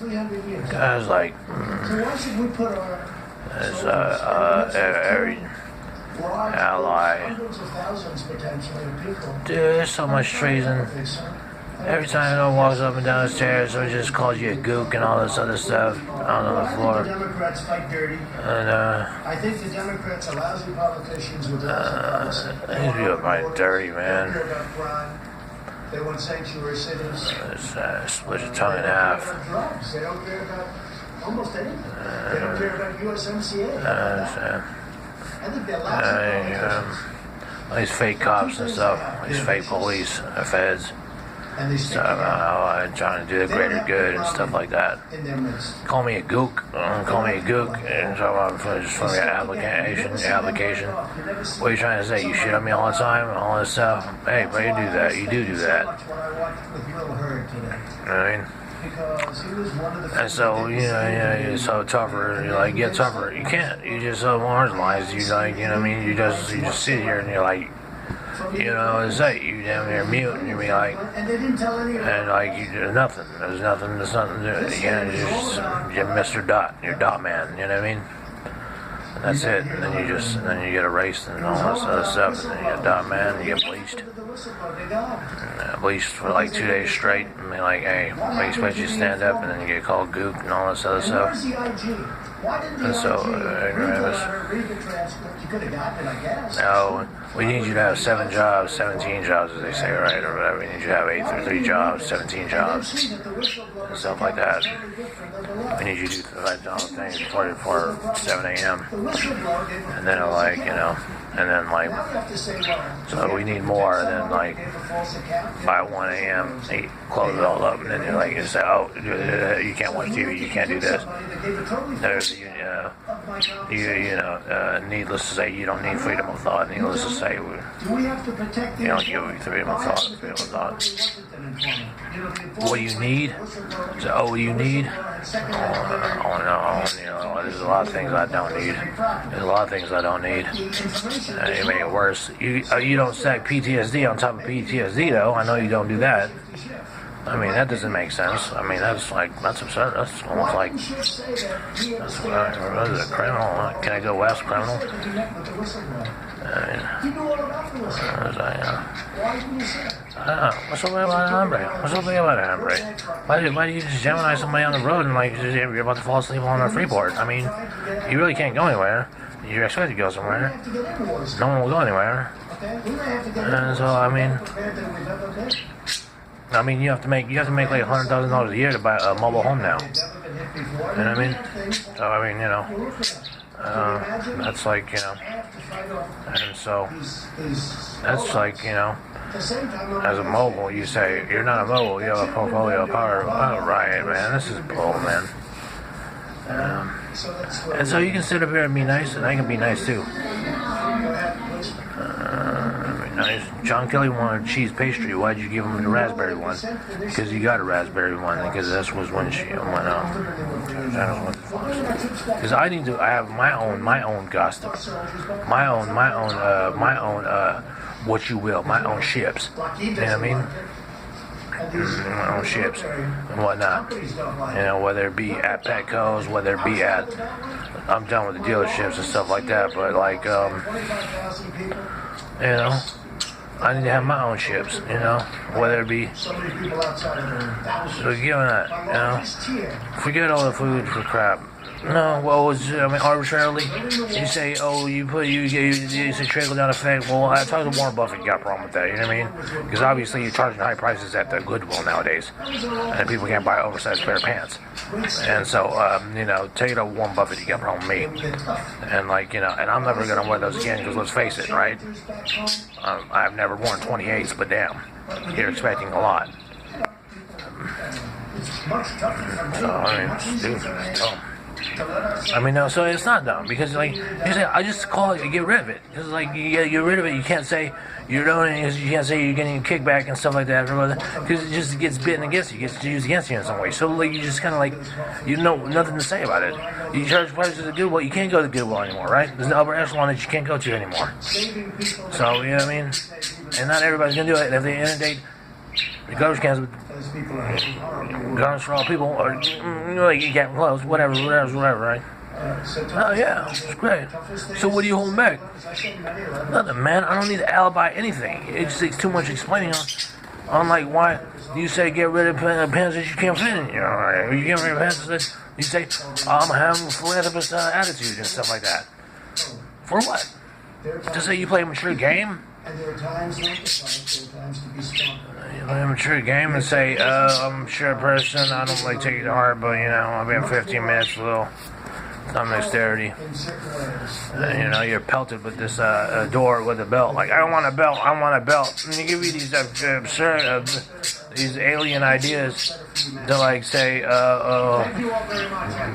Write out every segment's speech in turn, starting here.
300 years. I was like, So why should we put our every ally. hundreds of thousands potentially of people? Dude, there's so much treason. Every time someone walks up and down the stairs, someone just calls you a gook and all this other stuff out on the I think floor. the Democrats fight dirty. And I think the Democrats are lousy politicians with lousy policy. these people fight dirty, They man. don't care about crime. They want sanctuary cities. It's split your tongue in half. Drugs. They don't care about almost anything. They don't care about USMCA. I think they're lousy politicians. these fake cops and stuff, these fake police, feds, And they stick trying to do the greater good and stuff like that. in their midst. Call me a gook, and talk about just from your application. What are you trying to say? You shit on me all the time and all this stuff? Hey, but you do that. You do that. That's what I watched with Will Hurd today. You know what I mean? Because he was one of the And so, you're so tougher. You're like, get tougher. You can't. You're just so marginalized. You like, you know what I mean? You just sit here and you're like, you know what to say. You damn near mute and you be like, and they didn't tell anyone. and like, you do nothing. There's nothing to do. You're Mr. Dot. You're Dot Man. You know what I mean? And that's it. And then you get erased and all this other stuff. And then you get Dot Man. You get bleached. Bleached for like 2 days straight. And they're like, hey, we expect you to stand up. And then you get called gook and all this other stuff. And so, read the transcript. You could have gotten it, I guess. No, we need you to have 17 jobs, as they say, right? Or whatever. We need you to have 8 or 3 jobs, 17 jobs, and stuff like that. We need you to do the things before 7 a.m. And then, like, you know, and then, like, so we need more, and then, like, by 1 a.m., they close it all up, and then you're like, you say, oh, you can't watch TV, you can't do this. There's, needless to say, you don't need freedom of thought. Needless to say, you don't give freedom of thought. What you need? What you need? Oh no, there's a lot of things I don't need. There's a lot of things I don't need. You make it worse. You don't stack PTSD on top of PTSD, though. I know you don't do that. I mean, that doesn't make sense. I mean, that's absurd. That's almost like, what is it, criminal? Can I go west, criminal? What's so bad about Hombre? What's so bad about Hombre? Why do you just Gemini somebody on the road and, like, you're about to fall asleep on a Freeport? I mean, you really can't go anywhere. You're expected to go somewhere. No one will go anywhere. And so, I mean, you have to make like $100,000 a year to buy a mobile home now. You know what I mean? So I mean, that's like, and so that's like, as a mobile, you say you're not a mobile, you have a portfolio of power. Oh, right, man, this is bull, man. And so you can sit up here and be nice, and I can be nice too. Nice. John Kelly wanted cheese pastry. Why'd you give him the raspberry one? Because you got a raspberry one. Because this was when she went out. Because I have my own gossip, my own, what you will, my own ships. You know what I mean? My own ships and whatnot. Whether it be at Petco's, whether it be at, I'm done with the dealerships and stuff like that. But like, I need to have my own ships, whether it be, so given that, forget all the food for crap. No, well, arbitrarily, you say, you say trickle down effect. Well, I talked to Warren Buffett, got a problem with that, you know what I mean? Because obviously you're charging high prices at the Goodwill nowadays, and people can't buy oversized pair of pants. And so, take it to Warren Buffett, you got a problem with me. And like, and I'm never going to wear those again, because let's face it, right? I've never worn 28s, but damn, you're expecting a lot. So it's not dumb, because like you say, I just call it, get rid of it. Because like you gotta get rid of it. You can't say you're doing it. You can't say you're getting a kickback and stuff like that, because it just gets bitten against you, gets used against you in some way. So like you just kind of like nothing to say about it. You charge prices at Goodwill. You can't go to Goodwill anymore, right? There's an upper echelon that you can't go to anymore. So you know what I mean. And not everybody's gonna do it. And at the end of the day, The garbage cans, Those people are guns for all people, or like you can't close, whatever, right? Oh yeah, it's great. So what are you holding back? Nothing, man. I don't need to alibi anything. It just takes too much explaining on like why you say get rid of pants that you can't fit in. You know, you get rid of pants that you say I'm having a philanthropist attitude and stuff like that. For what? To say you play a mature game? And there are times like this, there are times to be strong. You play a mature game and say, I'm a mature person, I don't like take it to heart, but you know, I've been 15 minutes, a little some dexterity. You know, you're pelted with this door with a belt. Like, I don't want a belt, I want a belt. And you give you these absurd, these alien ideas to like say,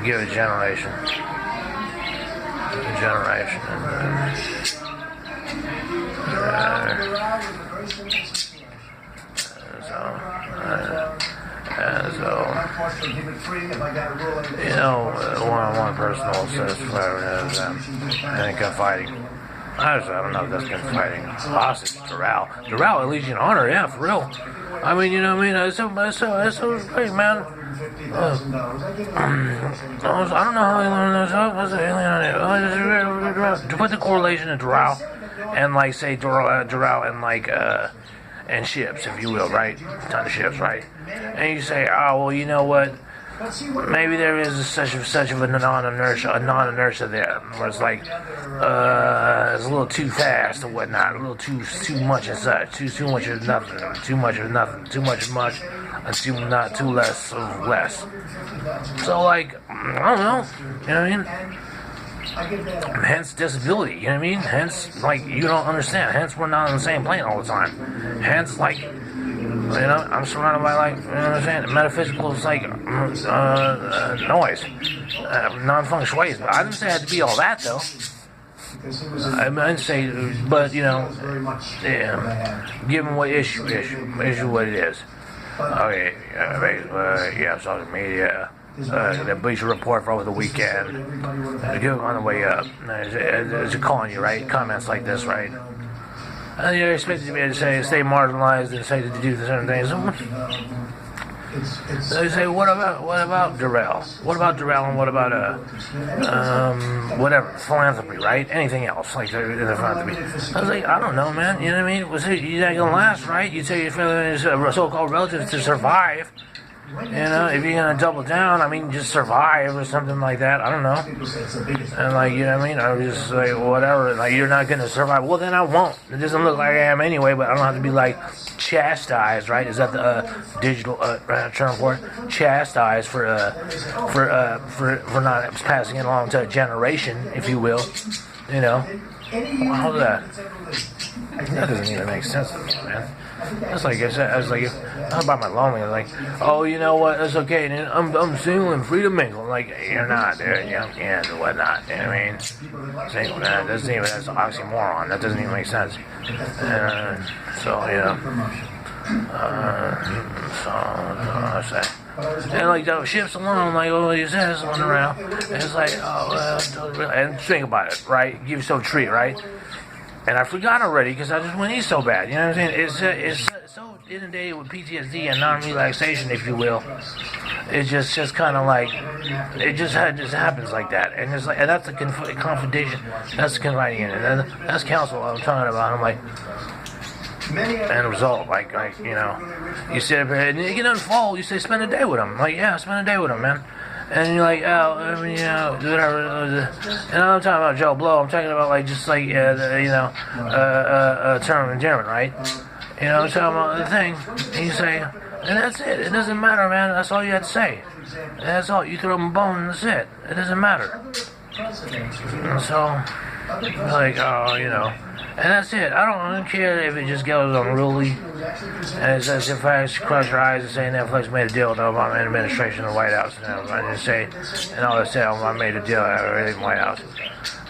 give a generation. A generation. You know, one personal says and fighting. I don't know if that's been fighting hostage. Doral, Elysian Honor, yeah, for real. I mean, you know what I mean? It's so great, man. I don't know how he learned this. To put the correlation of Doral and like say Doral and like and ships, if you will, right? A ton of ships, right? And you say, oh well, you know what? Maybe there is such of a non-inertia there, where it's like it's a little too fast or whatnot, a little too much and such, too much of nothing, too much of nothing, too much of much, and too less of less. So like, I don't know, you know what I mean? Hence disability, you know what I mean? Hence, like, you don't understand. Hence, we're not on the same plane all the time. Hence, like, you know, I'm surrounded by, like, you know what I'm saying? Metaphysical is like noise, non-feng shui. But I didn't say it had to be all that, though. I didn't say, but, you know, yeah, given what issue what it is. Okay, yeah, social media. The Bleacher Report for over the weekend. On the way up. It's calling you, right? Comments like this, right? And you're expected to say, stay marginalized and say to do certain things. They say, what about Doral? What about Doral and what about whatever, philanthropy, right? Anything else like in the philanthropy? I was like, I don't know, man. You know what I mean? Was it you're not gonna last, right? You tell your so-called relatives to survive. You know, if you're gonna double down, I mean, just survive or something like that. I don't know. And like, you know what I mean? I was just like, whatever. Like, you're not gonna survive. Well, then I won't. It doesn't look like I am anyway. But I don't have to be like chastised, right? Is that the digital term for it? Chastised for not passing it along to a generation, if you will. You know, how's that? That doesn't even make sense to me, man. That's like I said. I was like, not about my loneliness. Like, oh, you know what? That's okay. And I'm single and free to mingle. Like, you're not, dude. You can't and whatnot. You know what I mean? Single, man. That's an oxymoron. That doesn't even make sense. So you know. So I say. And like the ships alone, like oh, you said someone around. And it's like, oh, and think about it, right? Give yourself a treat, right? And I forgot already because I just went east so bad. You know what I'm saying? It's so inundated with PTSD and non-relaxation, if you will. It's just kind of like it just happens like that, and it's like, and that's the confrontation. That's the confiding in it. And that's counsel I'm talking about. I'm like, and the result, like you know, you sit up here and it can unfold. You say spend a day with them. Like yeah, spend a day with them, man. And you're like, oh, I mean, you know, whatever. And I'm talking about Joe Blow. I'm talking about like just like you know, a term in German, right? You know, I'm talking about the thing. And you say, and that's it. It doesn't matter, man. That's all you have to say. And that's all. You throw them a bone and that's it. It doesn't matter. And so, like, oh, you know. And that's it. I don't care if it just goes unruly. And it says, if I cross your eyes and say Netflix made a deal with the Obama administration in the White House, and I just say, and all this say, I made a deal in the White House.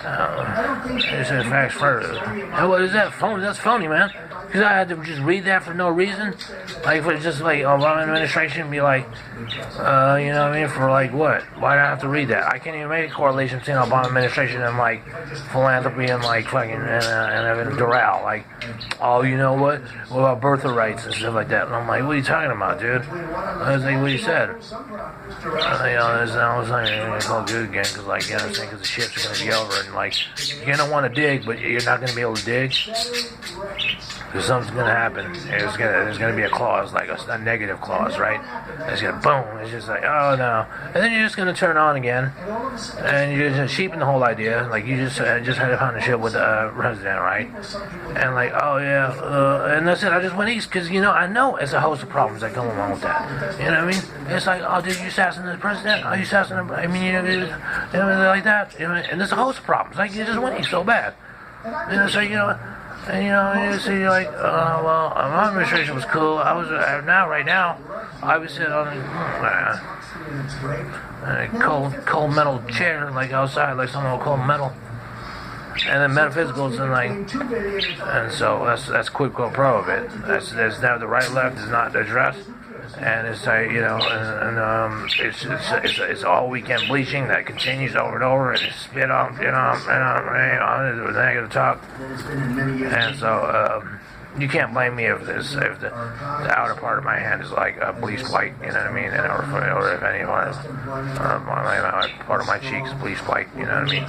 It says facts further. And what is that? Phony? That's phony, man. Because I had to just read that for no reason. Like, for just like Obama administration be like, you know what I mean? For like what? Why do I have to read that? I can't even make a correlation between Obama administration and like philanthropy and like fucking and Doral. Like, oh, you know what? What about birthright rights and stuff like that? And I'm like, what are you talking about, dude? I was like, what you said. You know, I was like, it's all good again because like, you know what I'm saying? Because the ships are gonna be over and like, you're gonna want to dig, but you're not gonna be able to dig. Because something's gonna happen. There's gonna be a clause, like a negative clause, right? It's gonna boom. It's just like, oh no, and then you're just gonna turn on again, and you're just cheaping the whole idea. Like you just had a partnership with the president, right? And like, oh yeah, and that's it. I just went east because you know I know it's a host of problems that come along with that. You know what I mean? It's like, oh, did you assassinate the president? Oh, you assassinated? I mean, you know, like that. You know, and there's a host of problems. Like you just went east so bad. You know, so you know. And you know, you see, like, well, my administration was cool. I was right now, I was sitting on a cold metal chair, like outside, like some old cold metal, and then metaphysicals and like, and so that's quid pro quo of it. That's now the right left is not addressed. And it's like, you know, and it's all weekend bleaching that continues over and over, and it's spit on, on negative talk. And so you can't blame me if the outer part of my hand is like bleached white, you know what I mean, or if any part of my cheek is bleached white, you know what I mean,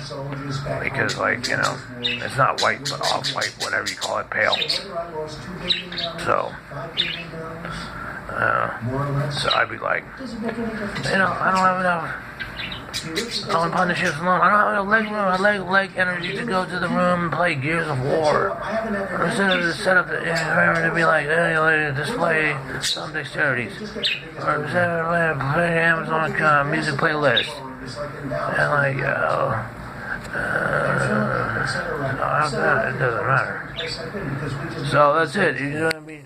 because like, you know, it's not white but off white, whatever you call it, pale. So. So I'd be like, you know, I don't have enough. I want partnerships alone. I don't have enough leg energy to go to the room and play Gears of War. Instead of just set up to be like, hey, display some dexterities, or instead of play Amazon music playlist, and like, it doesn't matter. So that's it. You know what I mean?